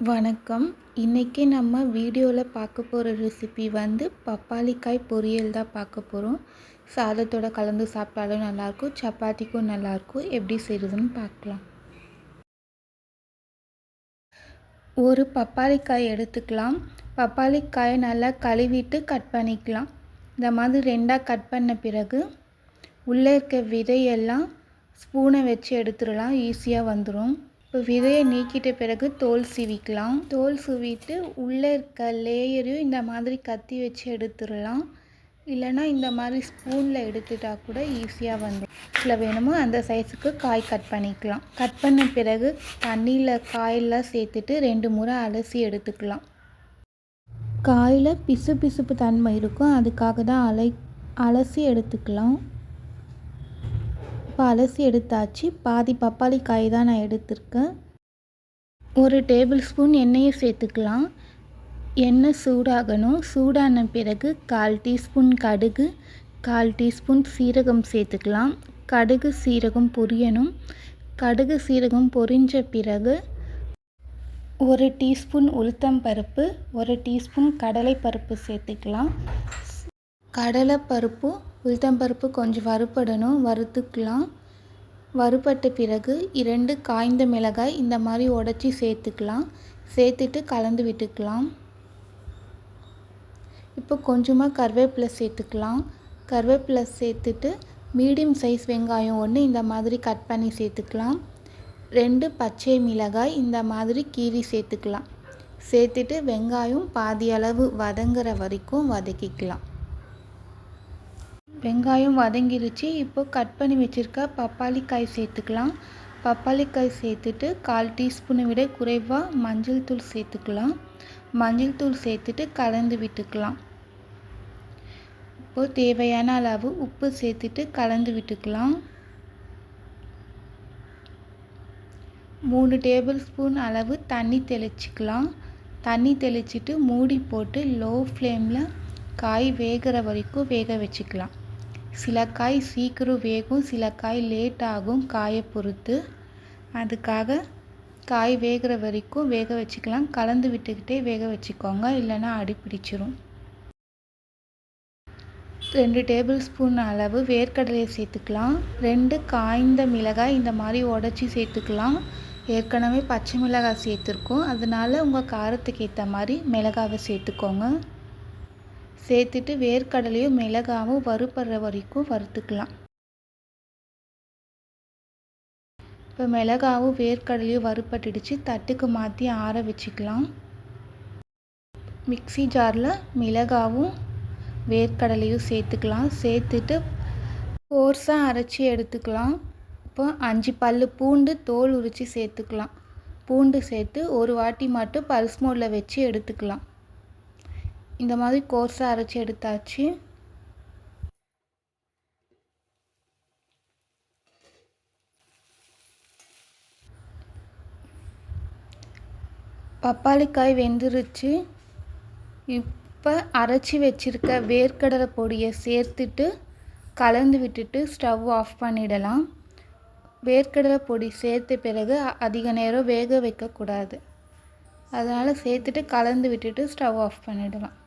வணக்கம். இன்றைக்கி நம்ம வீடியோவில் பார்க்க போகிற ரெசிபி பப்பாளிக்காய் பொரியல் தான் பார்க்க போகிறோம். சாதத்தோட கலந்து சாப்பிட்டாலும் நல்லாயிருக்கும், சப்பாத்திக்கும் நல்லாயிருக்கும். எப்படி செய்கிறதுன்னு பார்க்கலாம். ஒரு பப்பாளிக்காய் எடுத்துக்கலாம். பப்பாளிக்காயை நல்லா கழுவிட்டு கட் பண்ணிக்கலாம். இந்த மாதிரி ரெண்டாக கட் பண்ண பிறகு உள்ளே இருக்க விதையெல்லாம் ஸ்பூனை வச்சு எடுத்துடலாம். ஈஸியாக வந்துடும். இப்போ விதையை நீக்கிட்ட பிறகு தோல் சீவிக்கலாம். தோல் சீவிட்டு உள்ளே இருக்க லேயரையும் இந்த மாதிரி கத்தி வச்சு எடுத்துடலாம். இல்லைனா இந்த மாதிரி ஸ்பூனில் எடுத்துட்டா கூட ஈஸியாக வந்துடும். இதில் வேணுமோ அந்த சைஸுக்கு காய் கட் பண்ணிக்கலாம். கட் பண்ண பிறகு தண்ணியில் காயெல்லாம் சேர்த்துட்டு 2 முறை அலசி எடுத்துக்கலாம். காயில் பிசுப்பு தன்மை இருக்கும், அதுக்காக தான் அலசி எடுத்துக்கலாம். இப்போ அலசி எடுத்தாச்சு. பாதி பப்பாளி காய் தான் நான் எடுத்திருக்கேன். 1 டேபிள் ஸ்பூன் எண்ணெயை சேர்த்துக்கலாம். எண்ணெய் சூடாகணும். சூடான பிறகு 1/4 டீஸ்பூன் கடுகு, 1/4 டீஸ்பூன் சீரகம் சேர்த்துக்கலாம். கடுகு சீரகம் பொரியணும். கடுகு சீரகம் பொரிஞ்ச பிறகு 1 டீஸ்பூன் உளுத்தம்பருப்பு, 1 டீஸ்பூன் கடலைப்பருப்பு சேர்த்துக்கலாம். கடலைப்பருப்பு உளுத்தம்பருப்பு கொஞ்சம் வறுத்துக்கலாம். வறுபட்ட பிறகு 2 காய்ந்த மிளகாய் இந்த மாதிரி உடச்சி சேர்த்துக்கலாம். சேர்த்துட்டு கலந்து விட்டுக்கலாம். இப்போ கொஞ்சமாக கருவேப்பிலை சேர்த்துக்கலாம். கருவேப்பிலை சேர்த்துட்டு மீடியம் சைஸ் வெங்காயம் 1 இந்த மாதிரி கட் பண்ணி சேர்த்துக்கலாம். 2 பச்சை மிளகாய் இந்த மாதிரி கீறி சேர்த்துக்கலாம். சேர்த்துட்டு வெங்காயம் பாதி அளவு வதங்குற வரைக்கும் வதக்கிக்கலாம். வெங்காயம் வதங்கிருச்சு. இப்போ கட் பண்ணி வச்சுருக்க பப்பாளிக்காய் சேர்த்துக்கலாம். பப்பாளிக்காய் சேர்த்துட்டு 1/4 டீஸ்பூனை விட குறைவாக மஞ்சள் தூள் சேர்த்துக்கலாம். மஞ்சள் தூள் சேர்த்துட்டு கலந்து விட்டுக்கலாம். இப்போது தேவையான அளவு உப்பு சேர்த்துட்டு கலந்து விட்டுக்கலாம். 3 டேபிள் ஸ்பூன் அளவு தண்ணி தெளிச்சிக்கலாம். தண்ணி தெளிச்சிட்டு மூடி போட்டு லோ ஃப்ளேமில் காய் வேகிற வரைக்கும் வேக வச்சுக்கலாம். சில காய் சீக்கிரம் வேகும், சில காய் லேட் ஆகும் காயை பொறுத்து. அதுக்காக காய் வேகிற வரைக்கும் வேக வச்சுக்கலாம். கலந்து விட்டுக்கிட்டே வேக வச்சுக்கோங்க, இல்லைன்னா அடி பிடிச்சிரும். 2 டேபிள் ஸ்பூன் அளவு வேர்க்கடலையை சேர்த்துக்கலாம். 2 காய்ந்த மிளகாய் இந்த மாதிரி உடச்சி சேர்த்துக்கலாம். ஏற்கனவே பச்சை மிளகாய் சேர்த்துருக்கோம், அதனால் உங்கள் காரத்துக்கு ஏற்ற மாதிரி மிளகாவை சேர்த்துக்கோங்க. சேர்த்துட்டு வேர்க்கடலையும் மிளகாவும் வறுபடுற வரைக்கும் வறுத்துக்கலாம். இப்போ மிளகாவும் வேர்க்கடலையும் வறுபட்டுடுச்சு. தட்டுக்கு மாற்றி ஆற வச்சுக்கலாம். மிக்ஸி ஜாரில் மிளகாவும் வேர்க்கடலையும் சேர்த்துக்கலாம். சேர்த்துட்டு கோர்ஸாக அரைச்சி எடுத்துக்கலாம். இப்போ 5 பல் பூண்டு தோல் உரித்து சேர்த்துக்கலாம். பூண்டு சேர்த்து ஒரு வாட்டி மட்டும் பல்ஸ் மோடில் வச்சு எடுத்துக்கலாம். இந்த மாதிரி கோர்ஸாக அரைச்சி எடுத்தாச்சு. பப்பாளிக்காய் வெந்துருச்சு. இப்போ அரைச்சி வச்சுருக்க வேர்க்கடலை பொடியை சேர்த்துட்டு கலந்து விட்டுட்டு ஸ்டவ் ஆஃப் பண்ணிடலாம். வேர்க்கடலை பொடி சேர்த்த பிறகு அதிக நேரம் வேக வைக்கக்கூடாது, அதனால் சேர்த்துட்டு கலந்து விட்டுட்டு ஸ்டவ் ஆஃப் பண்ணிடலாம்.